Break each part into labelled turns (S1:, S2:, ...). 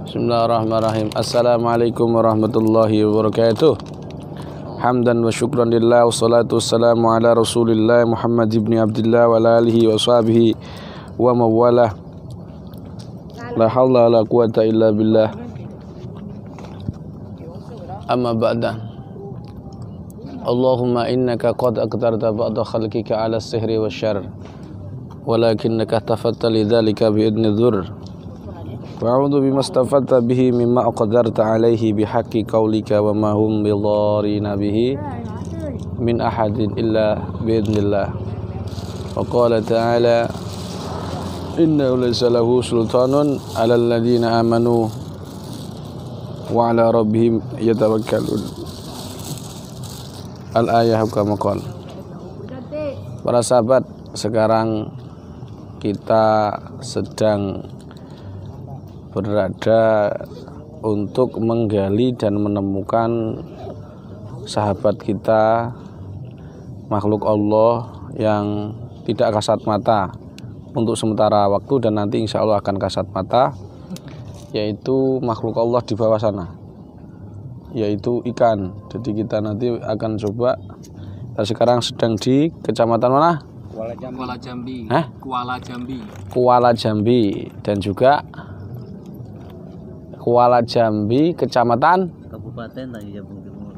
S1: Bismillahirrahmanirrahim. Assalamualaikum warahmatullahi wabarakatuh. Hamdan wa syukran lillah, wassalatu wassalamu ala rasulillah Muhammad ibn Abdillah wa ala alihi wa sahbihi wa mawalah. La hawla la quwata illa billah. Amma ba'da. Allahumma innaka qad aqtarta ba'da khalqika ala sihri wa syarr, walakinnaka tafatta lidzalika bi'idni dhurr. Wa'udhu bimastafatta bihi mimma aqdarta alaihi bihaqqi qawlika wa ma hum bidharina bihi min ahadin illa bi'idnillah. Wa qala ta'ala innahu laysa lahu sultanun 'alal ladzina amanu wa 'ala rabbihim yatawakkalun. Al-ayah kama qala. Para sahabat, sekarang kita sedang berada untuk menggali dan menemukan sahabat kita, makhluk Allah yang tidak kasat mata untuk sementara waktu dan nanti insya Allah akan kasat mata, yaitu makhluk Allah di bawah sana, yaitu ikan. Jadi kita nanti akan coba. Kita sekarang sedang di kecamatan mana?
S2: Kuala Jambi. Kuala Jambi.
S1: Kuala Jambi dan juga Kuala Jambi, kecamatan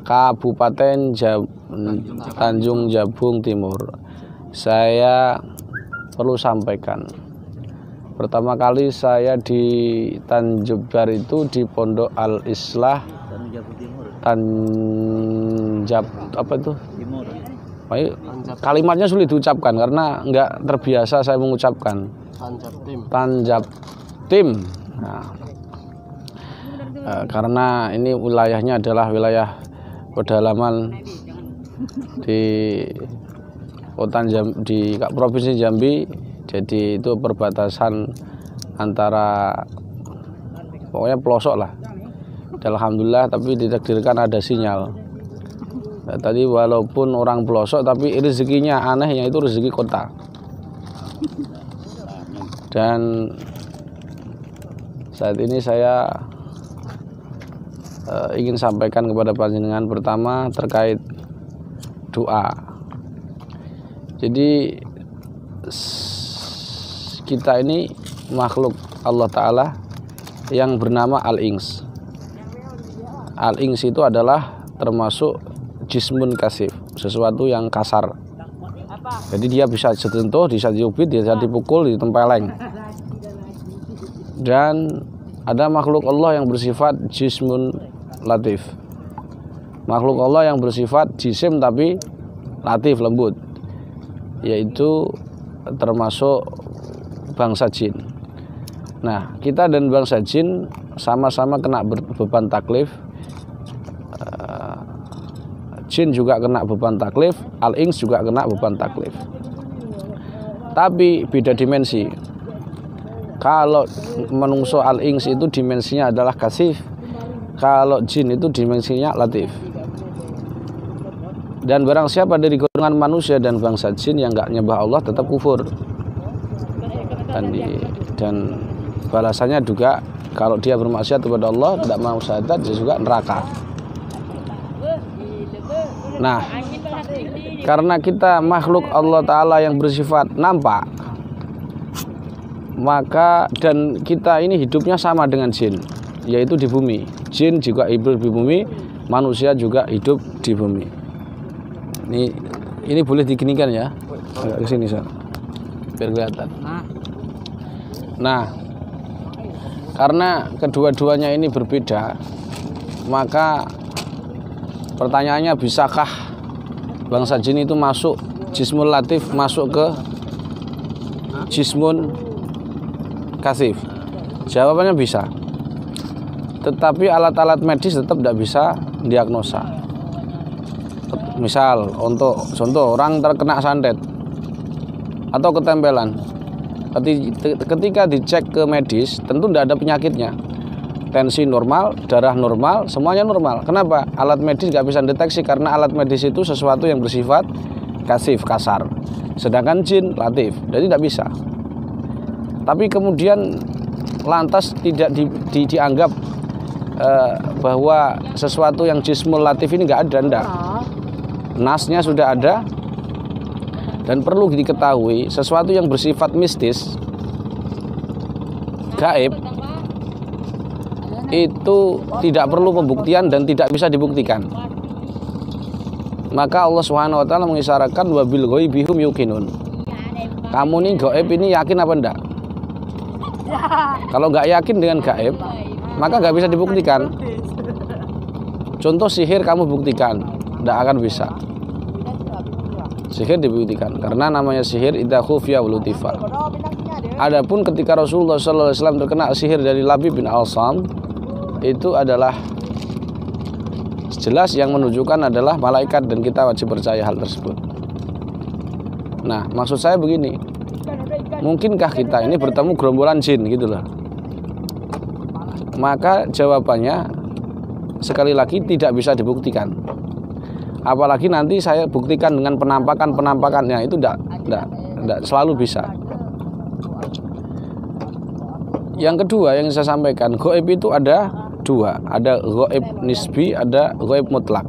S1: Kabupaten Tanjung Jabung Timur. Saya perlu sampaikan, pertama kali saya di Tanjung Jabung itu di Pondok Al Islah apa itu? Kalimatnya sulit diucapkan karena nggak terbiasa saya mengucapkan. Tanjab Tim. Nah, karena ini wilayahnya adalah wilayah pedalaman di kota Jambi, di provinsi Jambi, jadi itu perbatasan antara pokoknya pelosok lah. Alhamdulillah, tapi ditakdirkan ada sinyal. Nah, tadi walaupun orang pelosok tapi rezekinya anehnya itu rezeki kota. Dan saat ini saya ingin sampaikan kepada panjenengan pertama terkait doa. Jadi kita ini makhluk Allah Ta'ala yang bernama Al-Ings. Al-Ings itu adalah termasuk jismun kasif, sesuatu yang kasar. Jadi dia bisa disentuh, bisa diubit, bisa dipukul, ditempeleng. Dan ada makhluk Allah yang bersifat jismun latif, makhluk Allah yang bersifat jisim tapi latif, lembut, yaitu termasuk bangsa jin. Nah, kita dan bangsa jin sama-sama kena beban taklif. Jin juga kena beban taklif, Al-Ings juga kena beban taklif, tapi beda dimensi. Kalau menungso Al-Ings itu dimensinya adalah kasif, kalau jin itu dimensinya latif. Dan barang siapa dari golongan manusia dan bangsa jin yang enggak nyembah Allah tetap kufur. Dan balasannya juga kalau dia bermaksiat kepada Allah, tidak mau syahadat, dia juga neraka. Nah, karena kita makhluk Allah Ta'ala yang bersifat nampak, maka dan kita ini hidupnya sama dengan jin, yaitu di bumi. Jin juga hidup di bumi, manusia juga hidup di bumi. Ini boleh diginikan ya, agak kesini biar kelihatan. Nah, karena kedua-duanya ini berbeda, maka pertanyaannya, bisakah bangsa jin itu masuk jismun latif masuk ke jismun kasif? Jawabannya bisa. Tetapi alat-alat medis tetap tidak bisa diagnosa. Misal untuk contoh orang terkena santet atau ketempelan, ketika dicek ke medis tentu tidak ada penyakitnya, tensi normal, darah normal, semuanya normal. Kenapa? Alat medis nggak bisa deteksi karena alat medis itu sesuatu yang bersifat kasif, kasar, sedangkan jin latif, jadi tidak bisa. Tapi kemudian lantas tidak dianggap bahwa sesuatu yang jismul latif ini nggak ada, enggak. Nasnya sudah ada. Dan perlu diketahui sesuatu yang bersifat mistis, gaib, itu tidak perlu pembuktian dan tidak bisa dibuktikan. Maka Allah Subhanahu wa taala mengisyaratkan wabil ghaibihum yuqinun. Kamu nih gaib ini yakin apa enggak? Kalau nggak yakin dengan gaib, maka nggak bisa dibuktikan. Contoh sihir kamu buktikan, nggak akan bisa. Sihir dibuktikan karena namanya sihir idza khufiya walutifa. Adapun ketika Rasulullah SAW terkena sihir dari Labib bin Al-Sam, itu adalah jelas yang menunjukkan adalah malaikat dan kita wajib percaya hal tersebut. Nah, maksud saya begini, mungkinkah kita ini bertemu gerombolan jin gitu loh? Maka jawabannya sekali lagi tidak bisa dibuktikan. Apalagi nanti saya buktikan dengan penampakannya, itu tidak selalu bisa. Yang kedua yang saya sampaikan, gaib itu ada dua, ada gaib nisbi, ada gaib mutlak.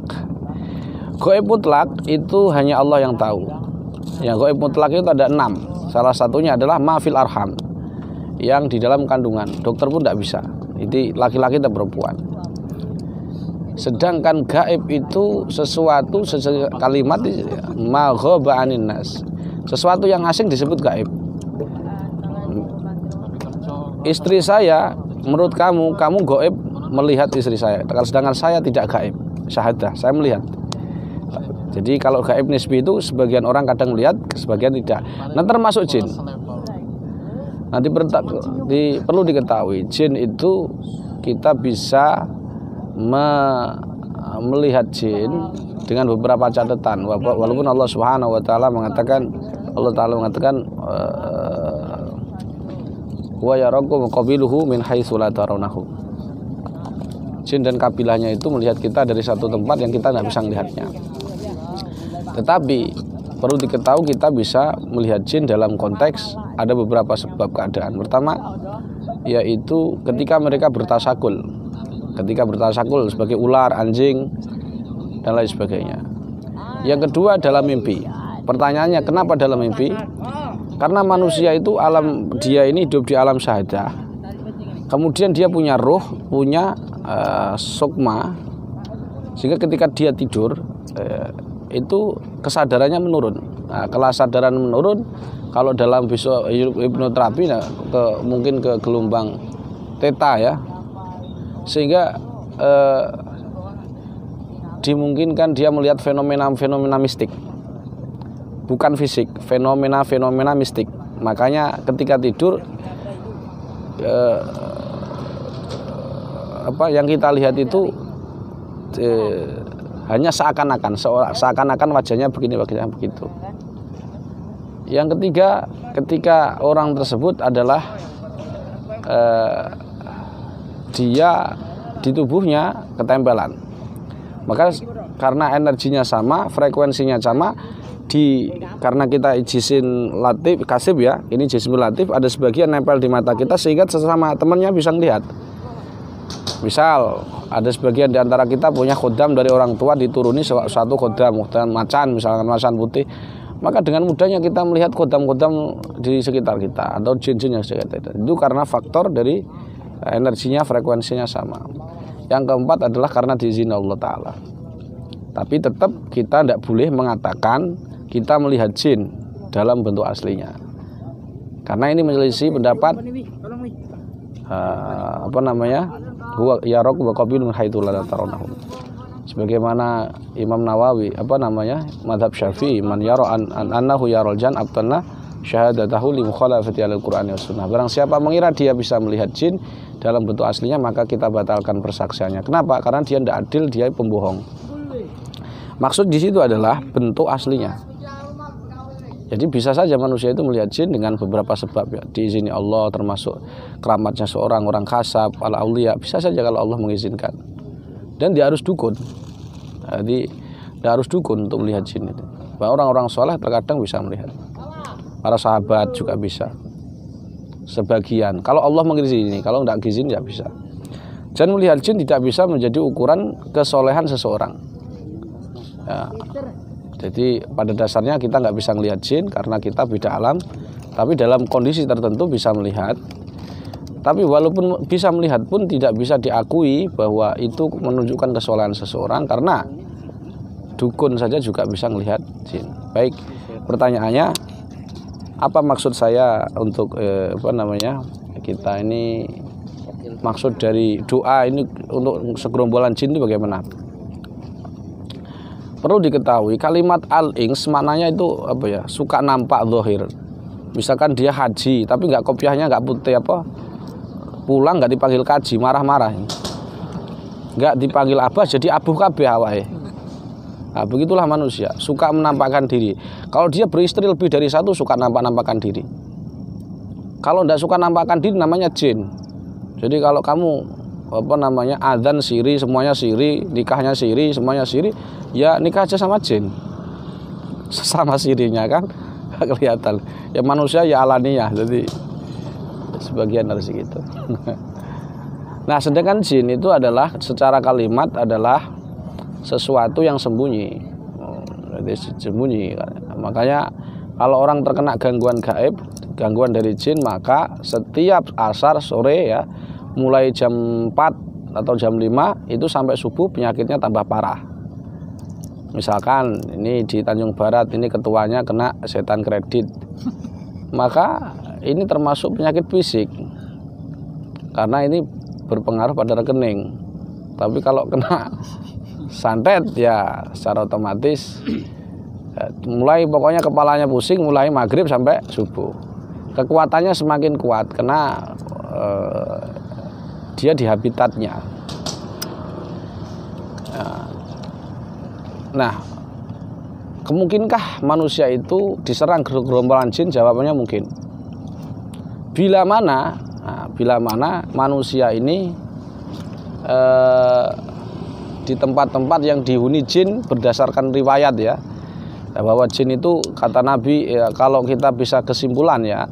S1: Gaib mutlak itu hanya Allah yang tahu. Yang gaib mutlak itu ada 6. Salah satunya adalah ma fil arham, yang di dalam kandungan. Dokter pun tidak bisa. Itu laki-laki atau perempuan. Sedangkan gaib itu sesuatu kalimat ma ghaba anin nas. Sesuatu yang asing disebut gaib. Istri saya, menurut kamu gaib melihat istri saya. Sedangkan saya tidak gaib, syahadah, saya melihat. Jadi kalau gaib nisbi itu sebagian orang kadang melihat, sebagian tidak. Nah, termasuk jin. Nanti perlu diketahui, jin itu kita bisa melihat jin dengan beberapa catatan. Walaupun Allah Subhanahu wa taala mengatakan wa yarakum qabiluhu min haitsu la tarawnahu. Jin dan kabilahnya itu melihat kita dari satu tempat yang kita tidak bisa melihatnya. Tetapi perlu diketahui kita bisa melihat jin dalam konteks ada beberapa sebab keadaan. Pertama, yaitu ketika mereka bertasakul. Ketika bertasakul sebagai ular, anjing, dan lain sebagainya. Yang kedua dalam mimpi. Pertanyaannya kenapa dalam mimpi? Karena manusia itu dia ini hidup di alam syahadah. Kemudian dia punya ruh, punya sukma, sehingga ketika dia tidur itu kesadarannya menurun. Nah, kesadaran menurun kalau dalam hipnoterapi mungkin ke gelombang theta ya, sehingga dimungkinkan dia melihat fenomena mistik, bukan fisik, fenomena mistik. Makanya ketika tidur yang kita lihat itu hanya seakan-akan wajahnya begini, wajahnya begitu. Yang ketiga, ketika orang tersebut adalah dia di tubuhnya ketempelan, maka karena energinya sama, frekuensinya sama, karena kita jisim latif kasib ya, ini jisim latif, ada sebagian nempel di mata kita sehingga sesama temannya bisa melihat. Misal ada sebagian di antara kita punya khodam dari orang tua, dituruni satu khodam macan, misalkan macan putih, maka dengan mudahnya kita melihat khodam-khodam di sekitar kita atau jin-jin yang sekitar kita. Itu karena faktor dari energinya, frekuensinya sama. Yang keempat adalah karena diizin Allah Ta'ala. Tapi tetap kita tidak boleh mengatakan kita melihat jin dalam bentuk aslinya, karena ini menyelisih pendapat huwa yarakum wa qabilun haitsu la tarawnahu. Sebagaimana Imam Nawawi mazhab Syafi'i, man yara annahu yaral jan abtana syahadatahu li mukhalafati al-Qur'ani was sunnah. Barang siapa mengira dia bisa melihat jin dalam bentuk aslinya, maka kita batalkan persaksiannya. Kenapa? Karena dia tidak adil, dia pembohong. Maksud di situ adalah bentuk aslinya. Jadi bisa saja manusia itu melihat jin dengan beberapa sebab ya, diizini Allah, termasuk keramatnya seorang orang kasab, al-auliya, bisa saja kalau Allah mengizinkan. Dan dia harus dukun. Jadi dia harus dukun untuk melihat jin itu. Bahwa orang-orang soleh terkadang bisa melihat. Para sahabat juga bisa. sebagian. Kalau Allah mengizini, kalau tidak izin tidak bisa. Dan melihat jin tidak bisa menjadi ukuran kesolehan seseorang. Ya. Jadi pada dasarnya kita nggak bisa melihat jin karena kita beda alam. Tapi dalam kondisi tertentu bisa melihat. Tapi walaupun bisa melihat pun tidak bisa diakui bahwa itu menunjukkan kesolehan seseorang, karena dukun saja juga bisa melihat jin. Baik, pertanyaannya apa maksud saya untuk kita ini, maksud dari doa ini untuk segerombolan jin itu bagaimana? Perlu diketahui kalimat al-ings maknanya itu suka nampak zahir. Misalkan dia haji tapi nggak kopiahnya nggak putih pulang nggak dipanggil kaji, marah-marah, nggak dipanggil abah jadi abuh kabeh awake. Nah, begitulah manusia, suka menampakkan diri. Kalau dia beristri lebih dari satu, suka nampakkan diri. Kalau tidak suka nampakkan diri namanya jin. Jadi kalau kamu adzan siri, semuanya siri, nikahnya siri, semuanya siri, ya nikah aja sama jin. Sesama sirinya kan kelihatan. Ya manusia ya alaniyah, jadi sebagian dari segitu. Nah, sedangkan jin itu adalah secara kalimat adalah sesuatu yang sembunyi. Jadi sembunyi. Makanya kalau orang terkena gangguan gaib, gangguan dari jin, maka setiap asar sore ya, mulai jam 4 atau jam 5 itu sampai subuh penyakitnya tambah parah. Misalkan ini di Tanjung Barat, ini ketuanya kena setan kredit, maka ini termasuk penyakit fisik karena ini berpengaruh pada rekening. Tapi kalau kena santet ya secara otomatis mulai pokoknya kepalanya pusing mulai maghrib sampai subuh. Kekuatannya semakin kuat karena dia di habitatnya. Nah, kemungkinkah manusia itu diserang gerombolan jin? Jawabannya mungkin. Bila mana manusia ini di tempat-tempat yang dihuni jin berdasarkan riwayat ya, bahwa jin itu kata Nabi ya, kalau kita bisa kesimpulan ya,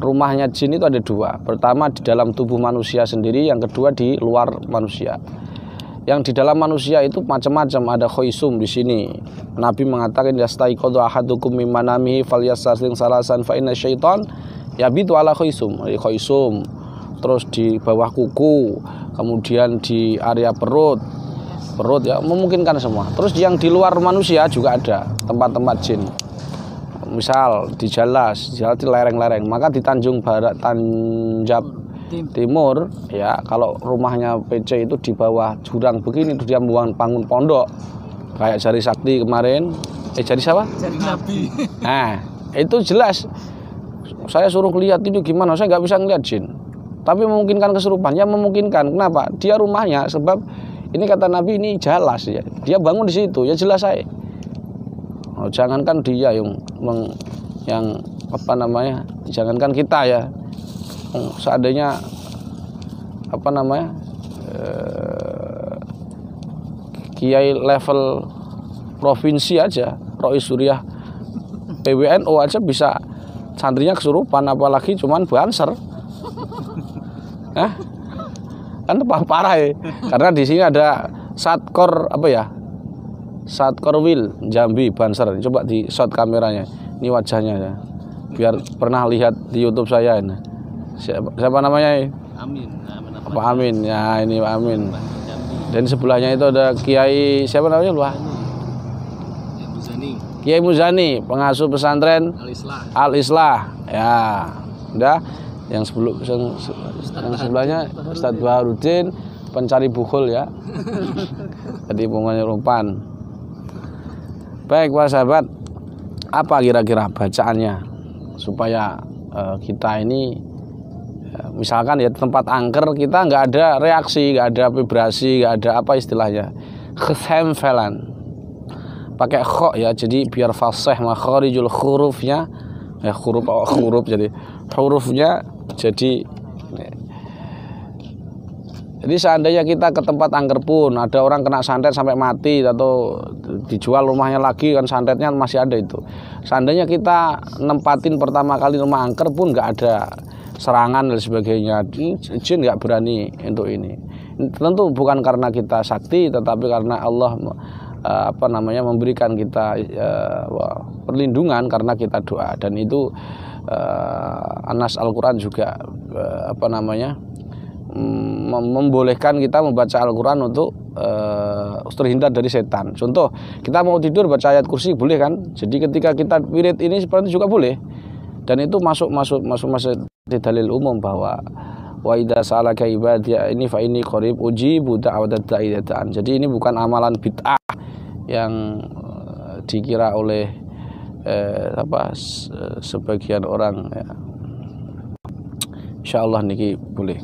S1: rumahnya jin itu ada dua. Pertama di dalam tubuh manusia sendiri, yang kedua di luar manusia. Yang di dalam manusia itu macam-macam, ada khoisum di sini. Nabi mengatakan yastaiqadhu ahadukum min manamihi falyastasling salasan fa inna syaitan yabitu ala khoisum. Khoisum terus di bawah kuku, kemudian di area perut ya, memungkinkan semua. Terus yang di luar manusia juga ada tempat-tempat jin. Misal di Jalas di lereng-lereng, maka di Tanjung Barat, Tanjab Timur ya, kalau rumahnya PC itu di bawah jurang begini, dia bangun pondok kayak Jari Sakti kemarin, Jari siapa?
S2: Jari Nabi.
S1: Nah, itu jelas. Saya suruh lihat itu gimana, saya nggak bisa ngeliat jin, tapi memungkinkan kesurupan. Ya memungkinkan. Kenapa? Dia rumahnya, sebab ini kata Nabi ini Jalas ya, dia bangun di situ, ya jelas saya. Oh, jangankan dia jangankan kita ya. Seandainya kiai level provinsi aja, Rois Suriah PWNU aja bisa santrinya kesurupan, apalagi cuman banser. Kan parah ya. Karena di sini ada Satkor Satkorwil Jambi Banser. Coba di shot kameranya. Ini wajahnya ya. Biar pernah lihat di YouTube saya ini. Siapa namanya?
S2: Amin.
S1: Pak Amin. Ya, ini Pak Amin. Dan sebelahnya itu ada Kiai siapa namanya lupa? Kiai Muzani, pengasuh pesantren Al-Islah. Ya. Udah. Yang sebelahnya Ustadz Baharudin, pencari bukhul ya. Jadi pokoknya rumpan. Baik Pak sahabat, apa kira-kira bacaannya supaya kita ini misalkan ya tempat angker kita nggak ada reaksi, nggak ada vibrasi, nggak ada apa istilahnya kesempelan, pakai kho ya, jadi biar fasih makharijul hurufnya ya, huruf jadi hurufnya jadi seandainya kita ke tempat angker pun ada orang kena santet sampai mati atau dijual rumahnya lagi, kan santetnya masih ada itu. Seandainya kita nempatin pertama kali rumah angker pun nggak ada serangan dan sebagainya. Jin nggak berani untuk ini. Tentu bukan karena kita sakti, tetapi karena Allah memberikan kita perlindungan karena kita doa. Dan itu Anas Al-Quran juga membolehkan kita membaca Al-Quran untuk terhindar dari setan. Contoh, kita mau tidur baca ayat kursi boleh kan? Jadi ketika kita wirid ini seperti itu juga boleh. Dan itu masuk di dalil umum bahwa wa idza salaka ibadi ini fa inni qarib ujibu da'watad da'i da'an. Jadi ini bukan amalan bid'ah yang dikira oleh sebagian orang ya. Insyaallah niki boleh.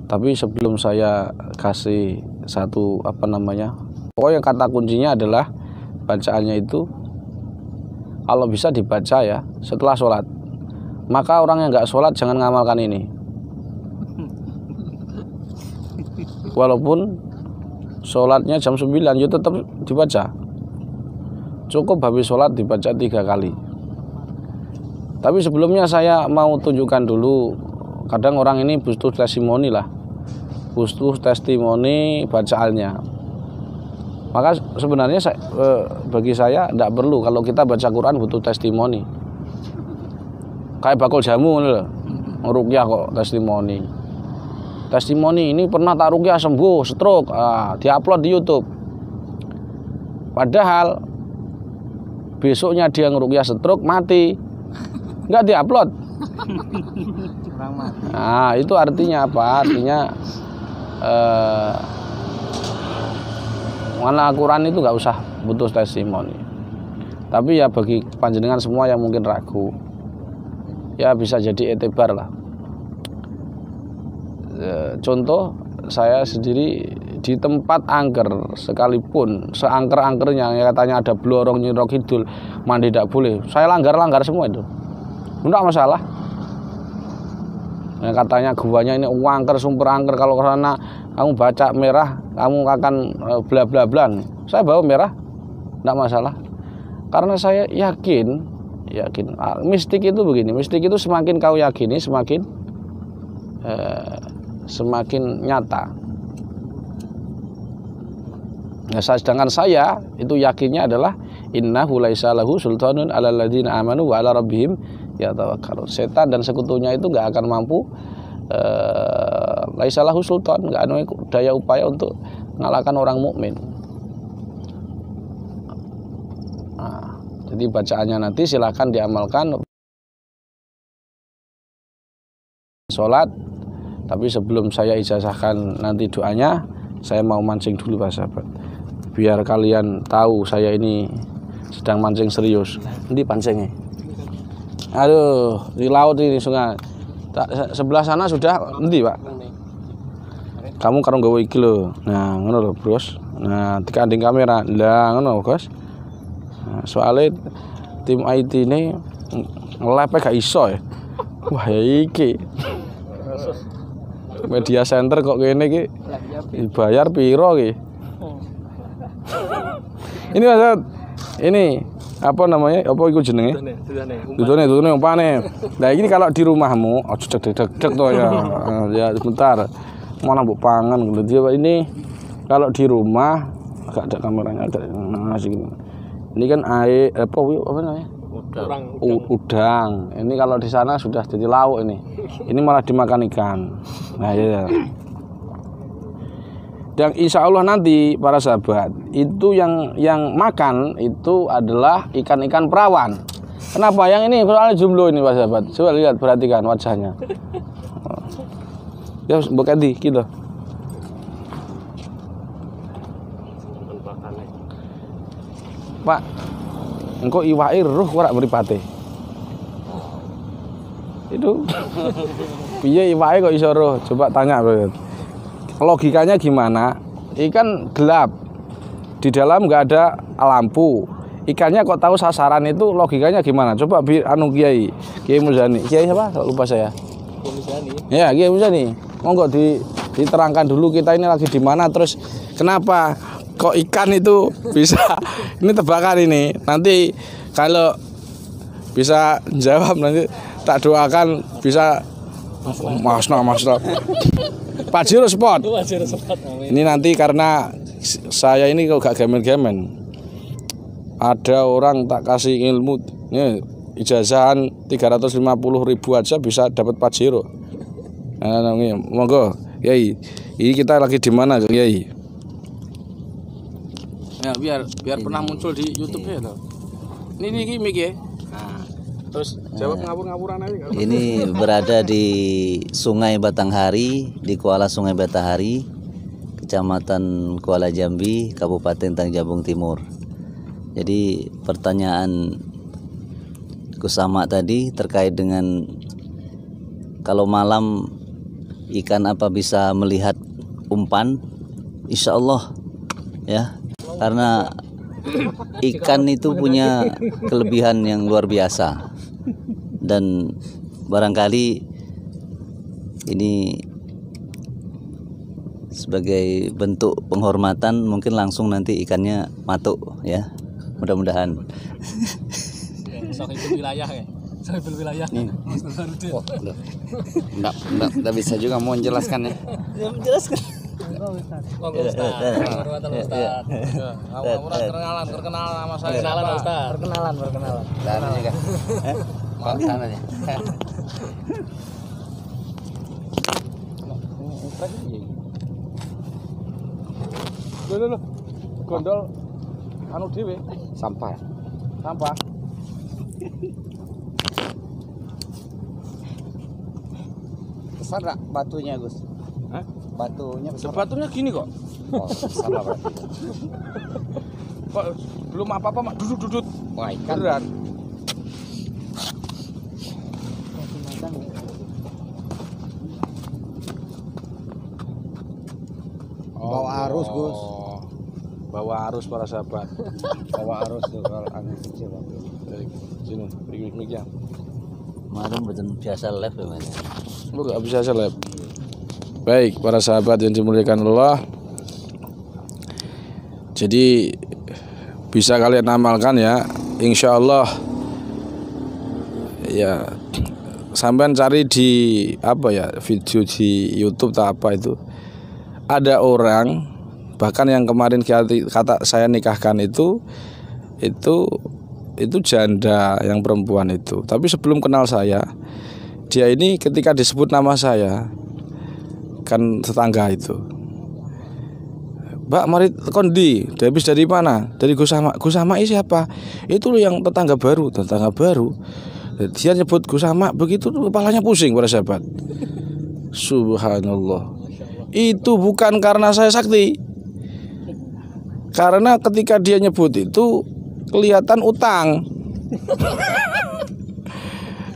S1: Tapi sebelum saya kasih satu pokoknya kata kuncinya adalah bacaannya itu kalau bisa dibaca ya setelah sholat. Maka orang yang nggak sholat jangan ngamalkan ini. Walaupun sholatnya jam 9 ya tetap dibaca. Cukup habis sholat dibaca 3 kali. Tapi sebelumnya saya mau tunjukkan dulu. Kadang orang ini butuh testimoni lah. Butuh testimoni bacaannya. Maka sebenarnya bagi saya tidak perlu kalau kita baca Quran butuh testimoni. Kayak bakul jamu loh. Ruqyah kok testimoni. Testimoni ini pernah tak ruqyah sembuh stroke, diupload di YouTube. Padahal besoknya dia ngeruqyah stroke mati. Enggak diupload. Nah, itu artinya apa? Artinya mana Al-Quran itu nggak usah butuh testimoni. Tapi ya bagi panjenengan semua yang mungkin ragu, ya bisa jadi etebar lah. Contoh saya sendiri di tempat angker sekalipun seangker-angkernya yang katanya ada blorong Nyiro Kidul mandi tidak boleh, saya langgar semua itu, enggak masalah. Yang katanya guanya ini angker sumber angker, kalau karena kamu baca merah kamu akan bla bla bla, saya bawa merah enggak masalah, karena saya yakin mistik itu begini, mistik itu semakin kau yakini semakin nyata. Nah, sedangkan saya itu yakinnya adalah innahu laisa lahu sultanun 'alal ladzina amanu wa 'ala rabbihim yatawakkalun. Setan dan sekutunya itu enggak akan mampu laisa lahu sultan, enggak ada daya upaya untuk mengalahkan orang mukmin. Nah, jadi bacaannya nanti silakan diamalkan sholat. Tapi sebelum saya ijazahkan nanti doanya, saya mau mancing dulu Pak sahabat, biar kalian tahu saya ini sedang mancing serius. Nanti pancingnya, aduh di laut ini sungai sebelah sana sudah nanti Pak. Kamu karo nggawa iki lho. Nah ngono lho bros. Nah dikanding kamera lah ngono Bos. Nah, soalnya tim IT ini ngelepek gak iso ya. Wah iki media center kok kene iki dibayar piro iki? Ini Mas, ini apa namanya? Apa iku jenenge? Dudune umpane. Nah, ini kalau di rumahmu aja deg-deg to ya. Ya sebentar. Mana mbok pangan gitu. Ini kalau di rumah agak ada kameranya ada segini. Ini kan air apa namanya? Udang. Ini kalau di sana sudah jadi lauk ini. Ini malah dimakan ikan. Nah ya. Dan insya Allah nanti para sahabat itu yang makan itu adalah ikan-ikan perawan. Kenapa? Yang ini soalnya jumlah ini para sahabat. Coba lihat, perhatikan wajahnya. Ya bekadi gitu. Pak, engko iwake roh ora mripate. Itu piye iwake kok iso roh? Coba tanya bro. Logikanya gimana? Ikan gelap, di dalam nggak ada lampu, ikannya kok tahu sasaran, itu logikanya gimana? Coba Kiai Muzani, Kiai siapa? Lupa saya. Kiai Muzani. Ya Kiai Muzani, monggo diterangkan dulu kita ini lagi di mana, terus kenapa kok ikan itu bisa? Ini tebakan ini. Nanti kalau bisa jawab nanti Tak doakan bisa Masno. Pajero spot. Ini nanti karena saya ini kok gak gamen-gamen. Ada orang tak kasih ilmu, ini ijazahan 350.000 aja bisa dapat Pajero. Nah, monggo, Yai. Ini kita lagi di mana, Yai? Ya, biar pernah muncul di YouTube ya, toh. Ini mic ya. Nah, terus jawab ngawur-ngawuran aja.
S3: Ini berada di Sungai Batanghari, di Kuala Sungai Batanghari, Kecamatan Kuala Jambi, Kabupaten Tanjung Timur. Jadi pertanyaan Kusama tadi terkait dengan kalau malam ikan apa bisa melihat umpan? Insya Allah ya, karena ikan itu punya kelebihan yang luar biasa dan barangkali ini sebagai bentuk penghormatan mungkin langsung nanti ikannya matuk ya, mudah-mudahan.
S2: Sohibul wilayah ya. Sohibul wilayah.
S1: Enggak bisa juga mau menjelaskan ya.
S3: Menjelaskan.
S1: Perkenalan nama saya.
S2: Perkenalan.
S3: Dan juga. Mau sana aja.
S1: Loh. Gondol anu dhewe.
S3: Sampah. Besar gak batunya, Gus?
S1: Hah?
S3: Batunya besar.
S1: Batunya gini kok.
S3: Oh, besar lah berarti.
S1: Kok belum apa-apa mak dudut.
S3: Wah, ikan.
S1: Beneran.
S3: Bawa arus, Gus.
S1: Bawa arus para sahabat.
S3: Bawa arus tuh kalau angin kecil.
S1: Sini, mic-nya.
S3: Kemarin betul biasa live ya, Mas.
S1: Lu gak bisa seleb. Baik, para sahabat yang dimuliakan Allah. Jadi bisa kalian amalkan ya, insya Allah. Ya, sampean cari di apa ya, video di YouTube tak apa itu. Ada orang bahkan yang kemarin kata saya nikahkan itu janda yang perempuan itu. Tapi sebelum kenal saya, dia ini ketika disebut nama saya kan tetangga itu, Mbak mari kondi, habis dari mana? Dari Kusama siapa? Itu yang tetangga baru. Dia nyebut Kusama begitu kepalanya pusing para sahabat. Subhanallah. Itu bukan karena saya sakti. Karena ketika dia nyebut itu kelihatan utang.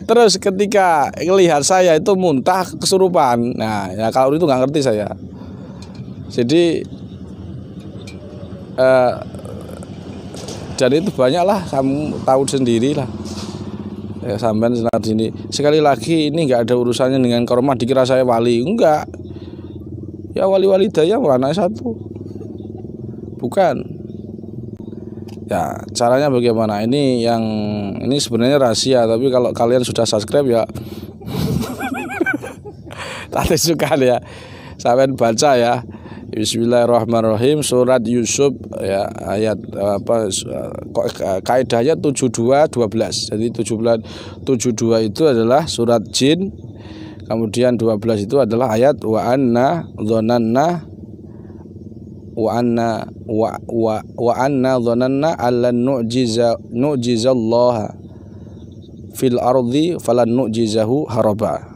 S1: Terus ketika melihat saya itu muntah kesurupan. Nah, ya kalau itu nggak ngerti saya. Jadi dan itu banyaklah, kamu tahu sendiri lah. Ya, sampean senar sini. Sekali lagi ini nggak ada urusannya dengan karomah dikira saya wali, enggak. Ya wali-wali daya mana satu. Bukan. Ya, caranya bagaimana? Ini sebenarnya rahasia, tapi kalau kalian sudah subscribe ya tak disukan ya. Sampai baca ya. Bismillahirrahmanirrahim, surat Yusuf ya, ayat apa kaidahnya 72:12. Jadi 72 itu adalah surat Jin. Kemudian 12 itu adalah ayat wa anna dzananna allan nu'jizallaha fil ardi falan nu'jizahu haraba.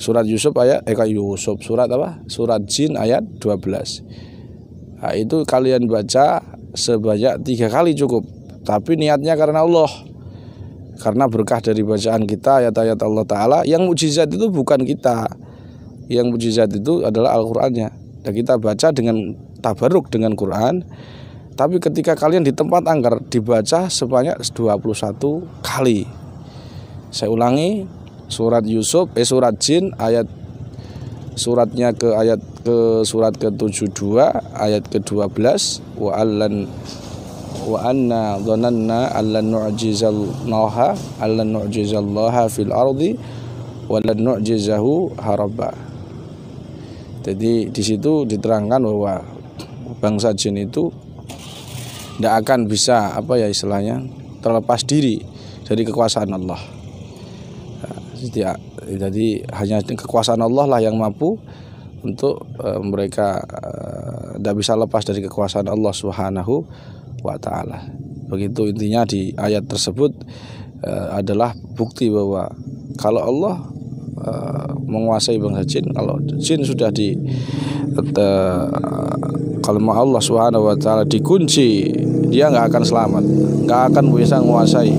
S1: Surat Yusuf surat apa? Surat Jin ayat 12. Nah, itu kalian baca sebanyak 3 kali cukup. Tapi niatnya karena Allah. Karena berkah dari bacaan kita ayat-ayat Allah Ta'ala. Yang mukjizat itu bukan kita. Yang mukjizat itu adalah Al-Qur'annya. Dan kita baca dengan tabaruk dengan Quran. Tapi ketika kalian di tempat angker dibaca sebanyak 21 kali. Saya ulangi, surat Yusuf, surat Jin ayat suratnya ke ayat ke surat ke-72 ayat ke-12 wa wa anna dhananna allan nu'jizallaha fil ardi wa lan nu'jizahu haraba. Jadi di situ diterangkan bahwa bangsa jin itu tidak akan bisa istilahnya terlepas diri dari kekuasaan Allah. Jadi hanya kekuasaan Allah lah yang mampu untuk mereka tidak bisa lepas dari kekuasaan Allah Subhanahu wa ta'ala. Begitu intinya di ayat tersebut adalah bukti bahwa kalau Allah menguasai bangsa jin, kalau jin sudah kalau Allah Subhanahu wa ta'ala dikunci, dia nggak akan selamat, nggak akan bisa menguasai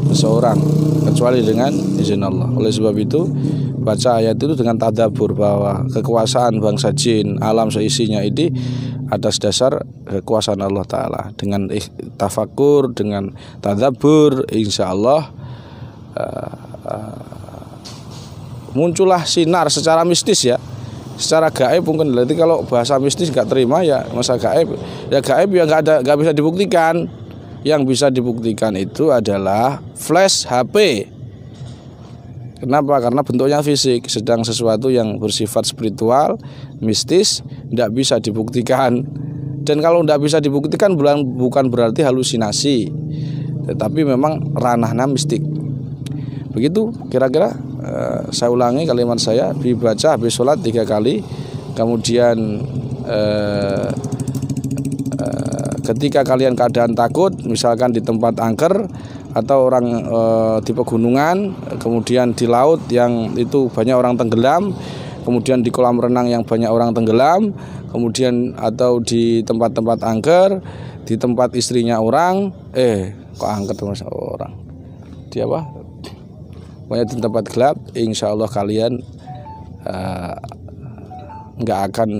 S1: seseorang kecuali dengan izin Allah. Oleh sebab itu baca ayat itu dengan tadabbur bahwa kekuasaan bangsa jin, alam seisinya ini atas dasar kekuasaan Allah Ta'ala. Dengan tafakur, dengan tadabbur, insya Allah muncullah sinar secara mistis ya, secara gaib mungkin. Berarti kalau bahasa mistis nggak terima ya masa gaib, ya gaib ya nggak bisa dibuktikan. Yang bisa dibuktikan itu adalah flash HP. Kenapa? Karena bentuknya fisik. Sedang sesuatu yang bersifat spiritual, mistis, tidak bisa dibuktikan. Dan kalau tidak bisa dibuktikan bukan berarti halusinasi, tetapi memang ranahnya mistik. Begitu kira-kira. Saya ulangi kalimat saya, dibaca habis sholat 3 kali. Kemudian ketika kalian keadaan takut, misalkan di tempat angker atau orang di pegunungan, kemudian di laut yang itu banyak orang tenggelam, kemudian di kolam renang yang banyak orang tenggelam, kemudian atau di tempat-tempat angker, di tempat istrinya orang, kok angker terus orang, di apa? Pokoknya di tempat gelap, insya Allah kalian nggak akan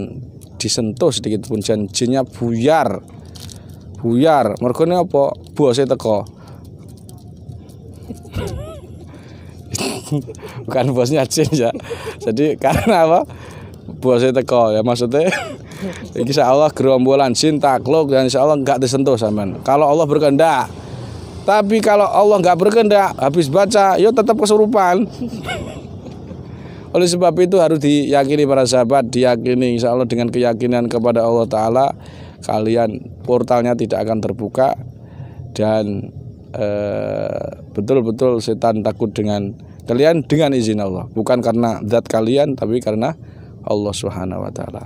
S1: disentuh sedikit pun, jinnya buyar. Mergone apa? Bose teko. Bukan bosnya jin ya. Jadi karena apa? Bose teko ya, maksudnya insya Allah gerombolan jin takluk dan insya Allah nggak disentuh sampean. Kalau Allah berkehendak. Tapi kalau Allah nggak berkehendak, habis baca, ya tetap kesurupan. Oleh sebab itu harus diyakini para sahabat, diyakini insya Allah dengan keyakinan kepada Allah Ta'ala, kalian portalnya tidak akan terbuka dan betul-betul setan takut dengan kalian dengan izin Allah, bukan karena zat kalian tapi karena Allah Subhanahu wa ta'ala.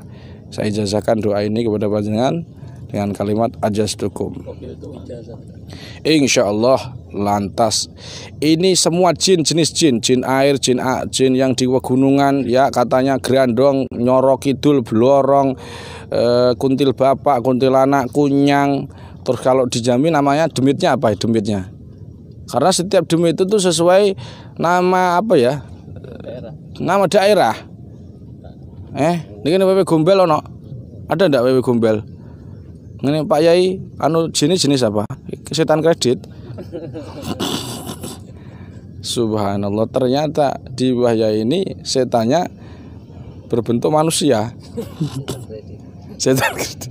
S1: Saya ijazahkan doa ini kepada panjenengan dengan kalimat ajastukum. Insya Allah. Lantas ini semua jin, jenis jin air, jin yang di pegunungan ya, katanya gerandong, nyoro kidul, blorong, kuntil bapak, kuntilanak, kunyang. Terus kalau dijamin namanya demitnya apa ya demitnya? Karena setiap demit itu tuh sesuai nama apa ya? Nama daerah. Ini kan WW Gombel ono. Ada ndak WW Gombel? Ini Pak Yai, jenis apa? Setan kredit. Subhanallah, ternyata di Mbah Yai ini setannya berbentuk manusia. Setan kredit.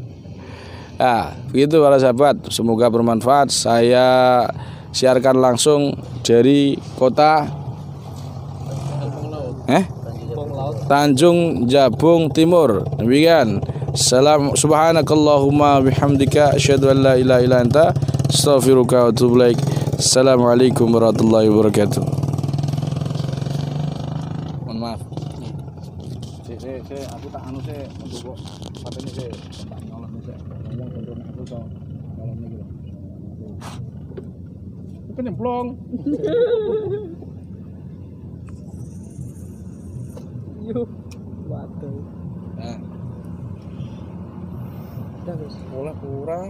S1: Nah, begitu para sahabat, semoga bermanfaat. Saya siarkan langsung dari kota Tanjung Jabung Timur. Demikian. Subhanakallahumma bihamdika asyhadu an la ilaha illa anta astaghfiruka wa atubu ilaik. Assalamualaikum warahmatullahi wabarakatuh. Mohon maaf. Aku tak untuk patene tak nyolong ngomong bentuk aku to malam iki lho. Itu nyemplung. Yuk, waduh. Nah. Terus. Kurang.